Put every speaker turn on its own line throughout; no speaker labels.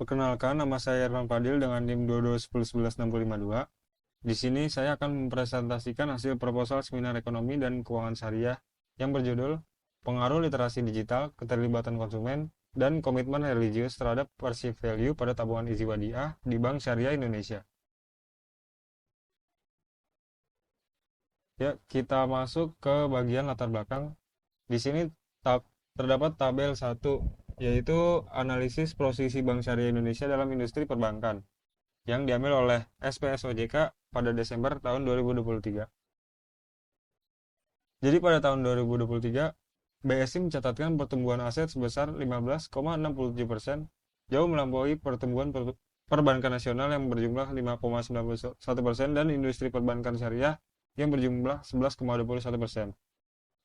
Perkenalkan, nama saya Irfan Fadil dengan NIM 2210116052. Di sini saya akan mempresentasikan hasil proposal seminar ekonomi dan keuangan syariah yang berjudul Pengaruh Literasi Digital, Keterlibatan Konsumen, dan Komitmen Religius terhadap Perceived Value pada Tabungan Izi Wadiah di Bank Syariah Indonesia. Ya, kita masuk ke bagian latar belakang. Di sini terdapat tabel 1, yaitu analisis posisi Bank Syariah Indonesia dalam industri perbankan, yang diambil oleh SPS OJK pada Desember tahun 2023. Jadi pada tahun 2023, BSI mencatatkan pertumbuhan aset sebesar 15,67%, jauh melampaui pertumbuhan perbankan nasional yang berjumlah 5,91% dan industri perbankan syariah yang berjumlah 11,21%.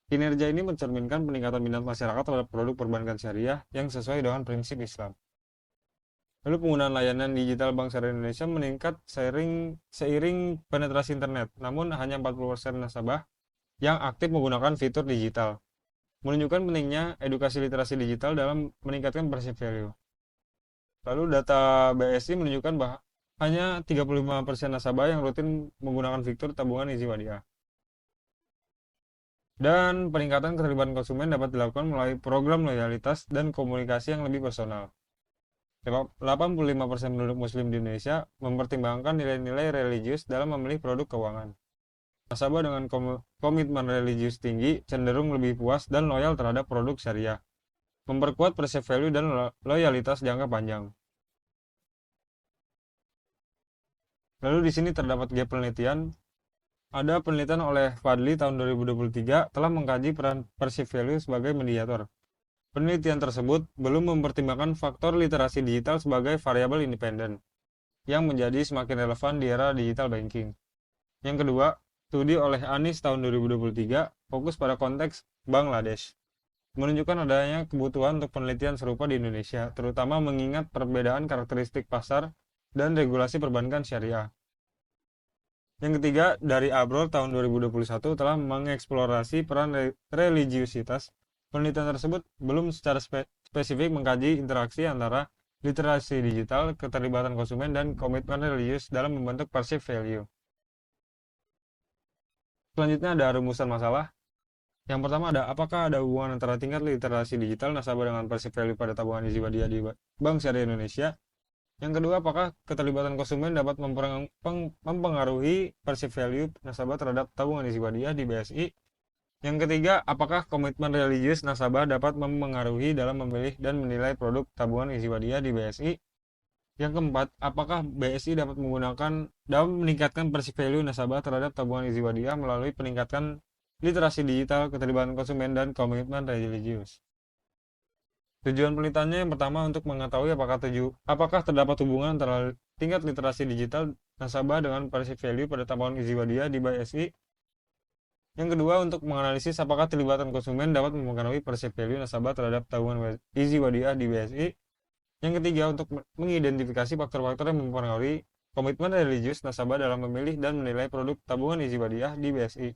Kinerja ini mencerminkan peningkatan minat masyarakat terhadap produk perbankan syariah yang sesuai dengan prinsip Islam. Lalu penggunaan layanan digital Bank Syariah Indonesia meningkat seiring penetrasi internet, namun hanya 40% nasabah yang aktif menggunakan fitur digital, menunjukkan pentingnya edukasi literasi digital dalam meningkatkan perceived value. Lalu data BSI menunjukkan bahwa hanya 35% nasabah yang rutin menggunakan fitur tabungan Izi Wadiah. Dan peningkatan keterlibatan konsumen dapat dilakukan melalui program loyalitas dan komunikasi yang lebih personal. 85% penduduk muslim di Indonesia mempertimbangkan nilai-nilai religius dalam memilih produk keuangan. Nasabah dengan komitmen religius tinggi cenderung lebih puas dan loyal terhadap produk syariah, memperkuat perceived value dan loyalitas jangka panjang. Lalu di sini terdapat gap penelitian. Ada penelitian oleh Fadli tahun 2023 telah mengkaji peran perceived value sebagai mediator. Penelitian tersebut belum mempertimbangkan faktor literasi digital sebagai variabel independen yang menjadi semakin relevan di era digital banking. Yang kedua, studi oleh Anis tahun 2023 fokus pada konteks Bangladesh, menunjukkan adanya kebutuhan untuk penelitian serupa di Indonesia, terutama mengingat perbedaan karakteristik pasar dan regulasi perbankan syariah. Yang ketiga, dari Abrol tahun 2021 telah mengeksplorasi peran religiusitas. Penelitian tersebut belum secara spesifik mengkaji interaksi antara literasi digital, keterlibatan konsumen, dan komitmen religius dalam membentuk perceived value. Selanjutnya ada rumusan masalah. Yang pertama ada, apakah ada hubungan antara tingkat literasi digital nasabah dengan perceived value pada tabungan Izi Wadiah di Bank Syariah Indonesia? Yang kedua, apakah keterlibatan konsumen dapat mempengaruhi perceived value nasabah terhadap tabungan Izi Wadiah di BSI? Yang ketiga, apakah komitmen religius nasabah dapat mempengaruhi dalam memilih dan menilai produk tabungan Izi Wadiah di BSI? Yang keempat, apakah BSI dapat dalam meningkatkan perceived value nasabah terhadap tabungan Izi Wadiah melalui peningkatan literasi digital, keterlibatan konsumen, dan komitmen religius? Tujuan penelitiannya yang pertama untuk mengetahui apakah terdapat hubungan antara tingkat literasi digital nasabah dengan perceived value pada tabungan Izi Wadiah di BSI. Yang kedua, untuk menganalisis apakah terlibatan konsumen dapat mempengaruhi perceived value nasabah terhadap tabungan Izi Wadiah di BSI. Yang ketiga, untuk mengidentifikasi faktor-faktor yang mempengaruhi komitmen religius nasabah dalam memilih dan menilai produk tabungan Izi Wadiah di BSI.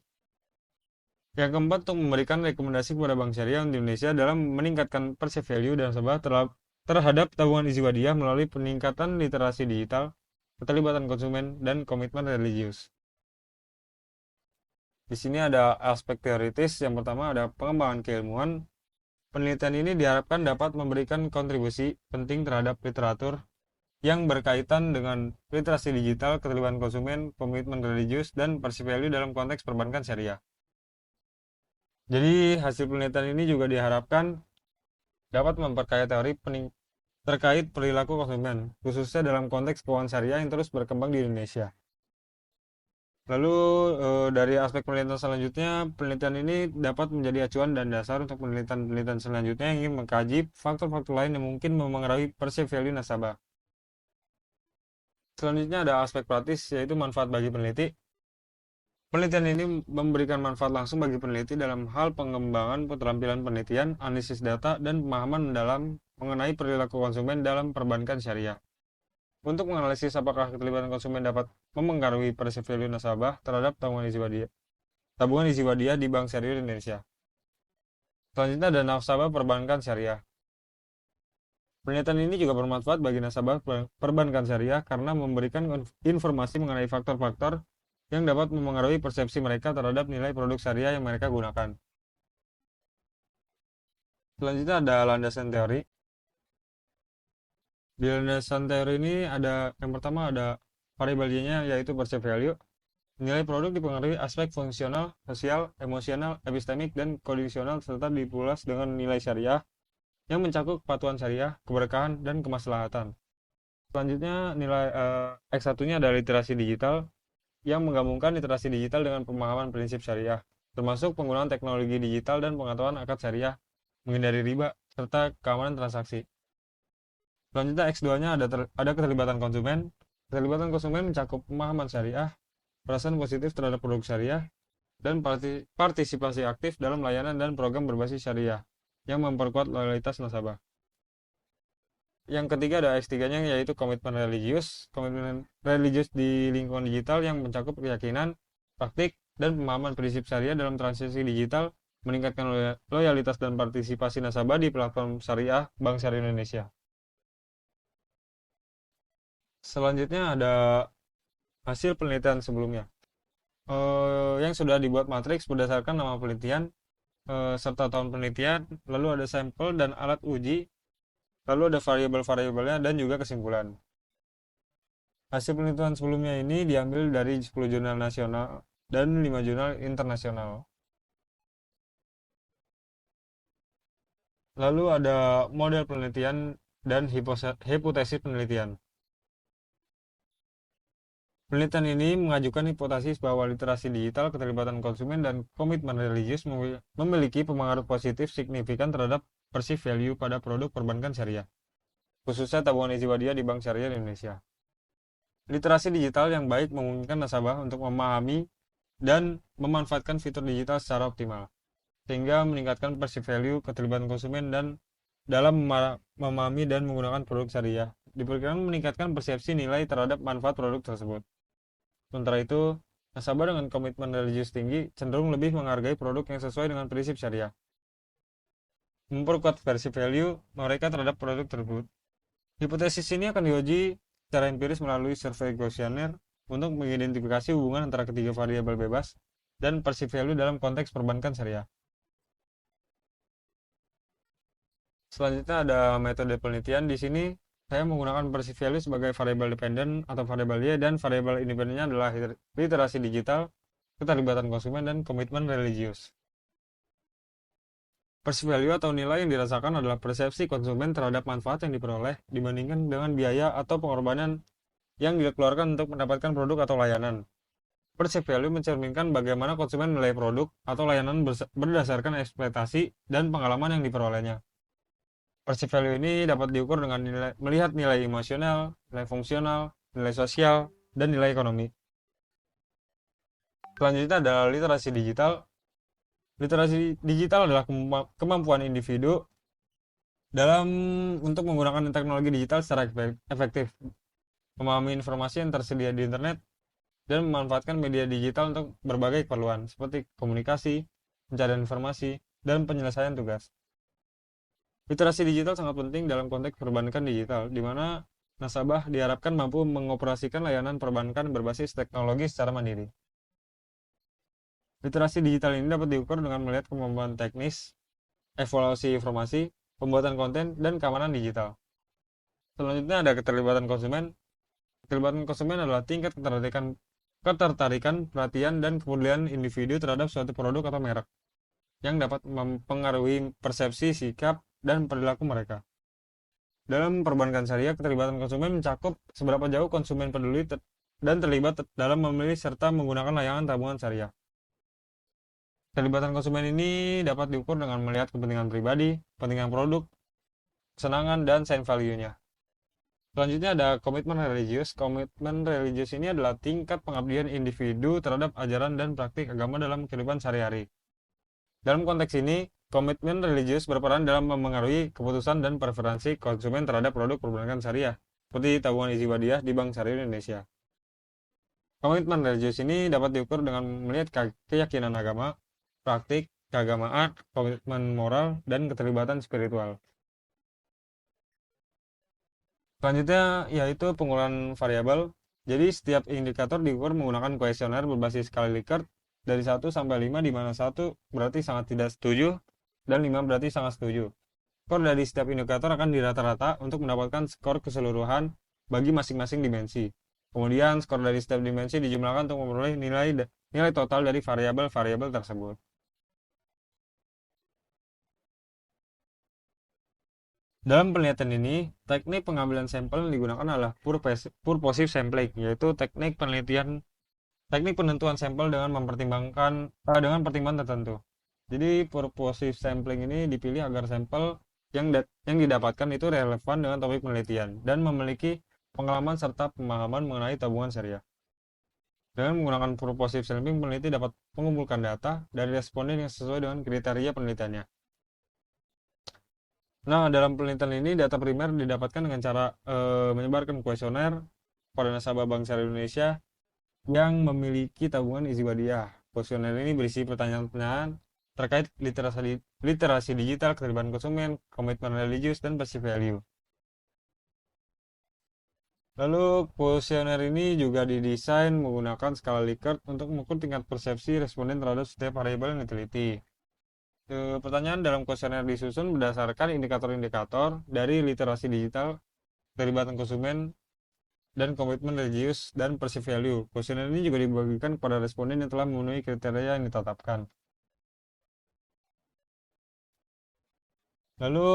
Yang keempat, untuk memberikan rekomendasi kepada Bank Syariah Indonesia dalam meningkatkan perceived value dan nasabah terhadap tabungan Izi Wadiah melalui peningkatan literasi digital, keterlibatan konsumen, dan komitmen religius. Di sini ada aspek teoritis. Yang pertama ada pengembangan keilmuan. Penelitian ini diharapkan dapat memberikan kontribusi penting terhadap literatur yang berkaitan dengan literasi digital, keterlibatan konsumen, komitmen religius, dan perceived value dalam konteks perbankan syariah. Jadi hasil penelitian ini juga diharapkan dapat memperkaya teori terkait perilaku konsumen, khususnya dalam konteks keuangan syariah yang terus berkembang di Indonesia. Lalu dari aspek penelitian selanjutnya, penelitian ini dapat menjadi acuan dan dasar untuk penelitian selanjutnya yang ingin mengkaji faktor-faktor lain yang mungkin memengaruhi perceived value nasabah. Selanjutnya ada aspek praktis, yaitu manfaat bagi peneliti. Penelitian ini memberikan manfaat langsung bagi peneliti dalam hal pengembangan keterampilan penelitian, analisis data, dan pemahaman mendalam mengenai perilaku konsumen dalam perbankan syariah. Untuk menganalisis apakah keterlibatan konsumen dapat mempengaruhi perceived value nasabah terhadap tabungan Izi Wadiah di Bank Syariah Indonesia. Selanjutnya ada nasabah perbankan syariah. Penelitian ini juga bermanfaat bagi nasabah perbankan syariah karena memberikan informasi mengenai faktor-faktor yang dapat memengaruhi persepsi mereka terhadap nilai produk syariah yang mereka gunakan. Selanjutnya ada landasan teori. Di landasan teori ini ada yang pertama ada variabel Y-nya yaitu perceived value. Nilai produk dipengaruhi aspek fungsional, sosial, emosional, epistemik, dan kondisional serta dipulas dengan nilai syariah yang mencakup kepatuhan syariah, keberkahan, dan kemaslahatan. Selanjutnya nilai X1-nya ada literasi digital yang menggabungkan literasi digital dengan pemahaman prinsip syariah, termasuk penggunaan teknologi digital dan pengetahuan akad syariah, menghindari riba, serta keamanan transaksi. Selanjutnya X2-nya ada keterlibatan konsumen. Keterlibatan konsumen mencakup pemahaman syariah, perasaan positif terhadap produk syariah, dan partisipasi aktif dalam layanan dan program berbasis syariah yang memperkuat loyalitas nasabah. Yang ketiga ada S3-nya yaitu komitmen religius. Komitmen religius di lingkungan digital yang mencakup keyakinan, praktik, dan pemahaman prinsip syariah dalam transisi digital meningkatkan loyalitas dan partisipasi nasabah di platform syariah Bank Syariah Indonesia. Selanjutnya ada hasil penelitian sebelumnya yang sudah dibuat matriks berdasarkan nama penelitian serta tahun penelitian, lalu ada sampel dan alat uji, lalu ada variabel-variabelnya dan juga kesimpulan. Hasil penelitian sebelumnya ini diambil dari 10 jurnal nasional dan 5 jurnal internasional. Lalu ada model penelitian dan hipotesis penelitian. Penelitian ini mengajukan hipotesis bahwa literasi digital, keterlibatan konsumen, dan komitmen religius memiliki pengaruh positif signifikan terhadap perceived value pada produk perbankan syariah, khususnya tabungan Izwadiyah di Bank Syariah Indonesia. Literasi digital yang baik memungkinkan nasabah untuk memahami dan memanfaatkan fitur digital secara optimal, sehingga meningkatkan perceived value keterlibatan konsumen dan dalam memahami dan menggunakan produk syariah. Diperkirakan meningkatkan persepsi nilai terhadap manfaat produk tersebut. Sementara itu, nasabah dengan komitmen religius tinggi cenderung lebih menghargai produk yang sesuai dengan prinsip syariah. Memperkuat perceived value mereka terhadap produk tersebut. Hipotesis ini akan diuji secara empiris melalui survei kuesioner untuk mengidentifikasi hubungan antara ketiga variabel bebas dan perceived value dalam konteks perbankan syariah. Selanjutnya ada metode penelitian. Di sini saya menggunakan perceived value sebagai variabel dependen atau variabel Y, dan variabel independennya adalah literasi digital, keterlibatan konsumen, dan komitmen religius. Perceived value atau nilai yang dirasakan adalah persepsi konsumen terhadap manfaat yang diperoleh dibandingkan dengan biaya atau pengorbanan yang dikeluarkan untuk mendapatkan produk atau layanan. Perceived value mencerminkan bagaimana konsumen menilai produk atau layanan berdasarkan ekspektasi dan pengalaman yang diperolehnya. Perceived value ini dapat diukur dengan melihat nilai emosional, nilai fungsional, nilai sosial, dan nilai ekonomi. Selanjutnya adalah literasi digital. Literasi digital adalah kemampuan individu dalam untuk menggunakan teknologi digital secara efektif, memahami informasi yang tersedia di internet, dan memanfaatkan media digital untuk berbagai keperluan seperti komunikasi, pencarian informasi, dan penyelesaian tugas. Literasi digital sangat penting dalam konteks perbankan digital, di mana nasabah diharapkan mampu mengoperasikan layanan perbankan berbasis teknologi secara mandiri. Literasi digital ini dapat diukur dengan melihat kemampuan teknis, evaluasi informasi, pembuatan konten, dan keamanan digital. Selanjutnya ada keterlibatan konsumen. Keterlibatan konsumen adalah tingkat ketertarikan, perhatian, dan kepedulian individu terhadap suatu produk atau merek yang dapat mempengaruhi persepsi, sikap, dan perilaku mereka. Dalam perbankan syariah, keterlibatan konsumen mencakup seberapa jauh konsumen peduli dan terlibat dalam memilih serta menggunakan layanan tabungan syariah. Keterlibatan konsumen ini dapat diukur dengan melihat kepentingan pribadi, kepentingan produk, kesenangan, dan sign value-nya. Selanjutnya ada komitmen religius. Komitmen religius ini adalah tingkat pengabdian individu terhadap ajaran dan praktik agama dalam kehidupan sehari-hari. Dalam konteks ini, komitmen religius berperan dalam memengaruhi keputusan dan preferensi konsumen terhadap produk perbankan syariah, seperti tabungan Izwadiyah di Bank Syariah Indonesia. Komitmen religius ini dapat diukur dengan melihat keyakinan agama, praktik, keagamaan, komitmen moral, dan keterlibatan spiritual. Selanjutnya yaitu penggunaan variabel. Jadi setiap indikator diukur menggunakan kuesioner berbasis skala Likert dari 1 sampai 5, di mana 1 berarti sangat tidak setuju dan 5 berarti sangat setuju. Skor dari setiap indikator akan dirata-rata untuk mendapatkan skor keseluruhan bagi masing-masing dimensi. Kemudian skor dari setiap dimensi dijumlahkan untuk memperoleh nilai total dari variabel-variabel tersebut. Dalam penelitian ini, teknik pengambilan sampel yang digunakan adalah purposive sampling, yaitu teknik penentuan sampel dengan dengan pertimbangan tertentu. Jadi purposive sampling ini dipilih agar sampel yang didapatkan itu relevan dengan topik penelitian dan memiliki pengalaman serta pemahaman mengenai tabungan syariah. Dengan menggunakan purposive sampling, peneliti dapat mengumpulkan data dari responden yang sesuai dengan kriteria penelitiannya. Nah, dalam penelitian ini data primer didapatkan dengan cara menyebarkan kuesioner pada nasabah Bank Syariah Indonesia yang memiliki tabungan Izibadiah. Kuesioner ini berisi pertanyaan-pertanyaan terkait literasi digital, keterlibatan konsumen, komitmen religius, dan perceived value. Lalu kuesioner ini juga didesain menggunakan skala Likert untuk mengukur tingkat persepsi responden terhadap setiap variabel yang diteliti. Pertanyaan dalam kuesioner disusun berdasarkan indikator-indikator dari literasi digital, keterlibatan konsumen, dan komitmen religius dan perceived value. Kuesioner ini juga dibagikan kepada responden yang telah memenuhi kriteria yang ditetapkan. Lalu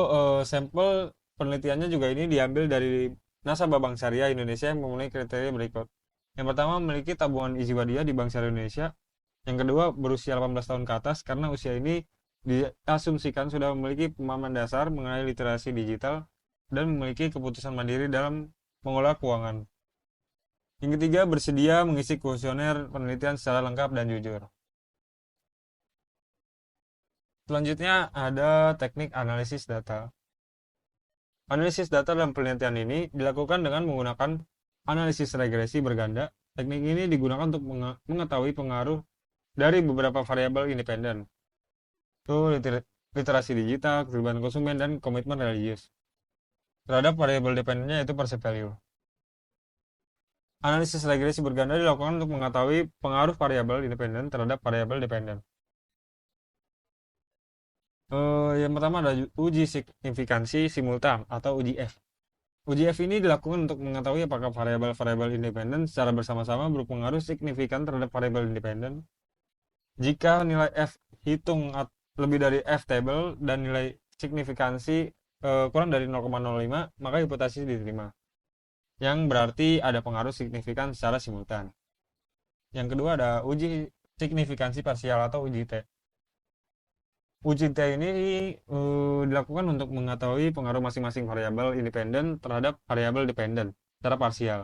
sampel penelitiannya juga ini diambil dari nasabah Bank Syariah Indonesia yang memenuhi kriteria berikut. Yang pertama, memiliki tabungan Izibadiah di Bank Syariah Indonesia. Yang kedua, berusia 18 tahun ke atas karena usia ini diasumsikan sudah memiliki pemahaman dasar mengenai literasi digital dan memiliki keputusan mandiri dalam mengelola keuangan. Yang ketiga, bersedia mengisi kuesioner penelitian secara lengkap dan jujur. Selanjutnya ada teknik analisis data. Analisis data dalam penelitian ini dilakukan dengan menggunakan analisis regresi berganda. Teknik ini digunakan untuk mengetahui pengaruh dari beberapa variabel independen. Itu literasi digital, keterlibatan konsumen, dan komitmen religius. Terhadap variabel dependennya yaitu perceived value. Analisis regresi berganda dilakukan untuk mengetahui pengaruh variabel independen terhadap variabel dependen. Yang pertama ada uji signifikansi simultan atau uji F. Uji F ini dilakukan untuk mengetahui apakah variabel-variabel independen secara bersama-sama berpengaruh signifikan terhadap variabel independen. Jika nilai F hitung lebih dari F table dan nilai signifikansi kurang dari 0,05, maka hipotesis diterima. Yang berarti ada pengaruh signifikan secara simultan. Yang kedua ada uji signifikansi parsial atau uji T. Uji T ini dilakukan untuk mengetahui pengaruh masing-masing variabel independen terhadap variabel dependen secara parsial.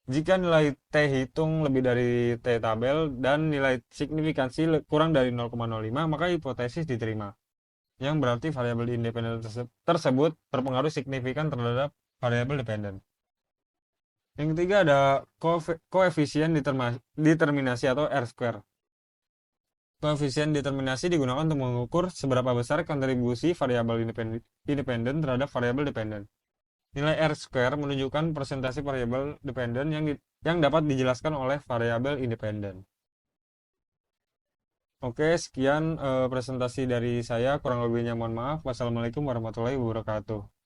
Jika nilai T hitung lebih dari T tabel dan nilai signifikansi kurang dari 0,05, maka hipotesis diterima. Yang berarti variabel independen tersebut berpengaruh signifikan terhadap variabel dependen. Yang ketiga ada koefisien determinasi atau R-square. Koefisien determinasi digunakan untuk mengukur seberapa besar kontribusi variabel independen terhadap variabel dependen. Nilai R-square menunjukkan persentase variabel dependen yang dapat dijelaskan oleh variabel independen. Oke, sekian presentasi dari saya. Kurang lebihnya mohon maaf. Wassalamualaikum warahmatullahi wabarakatuh.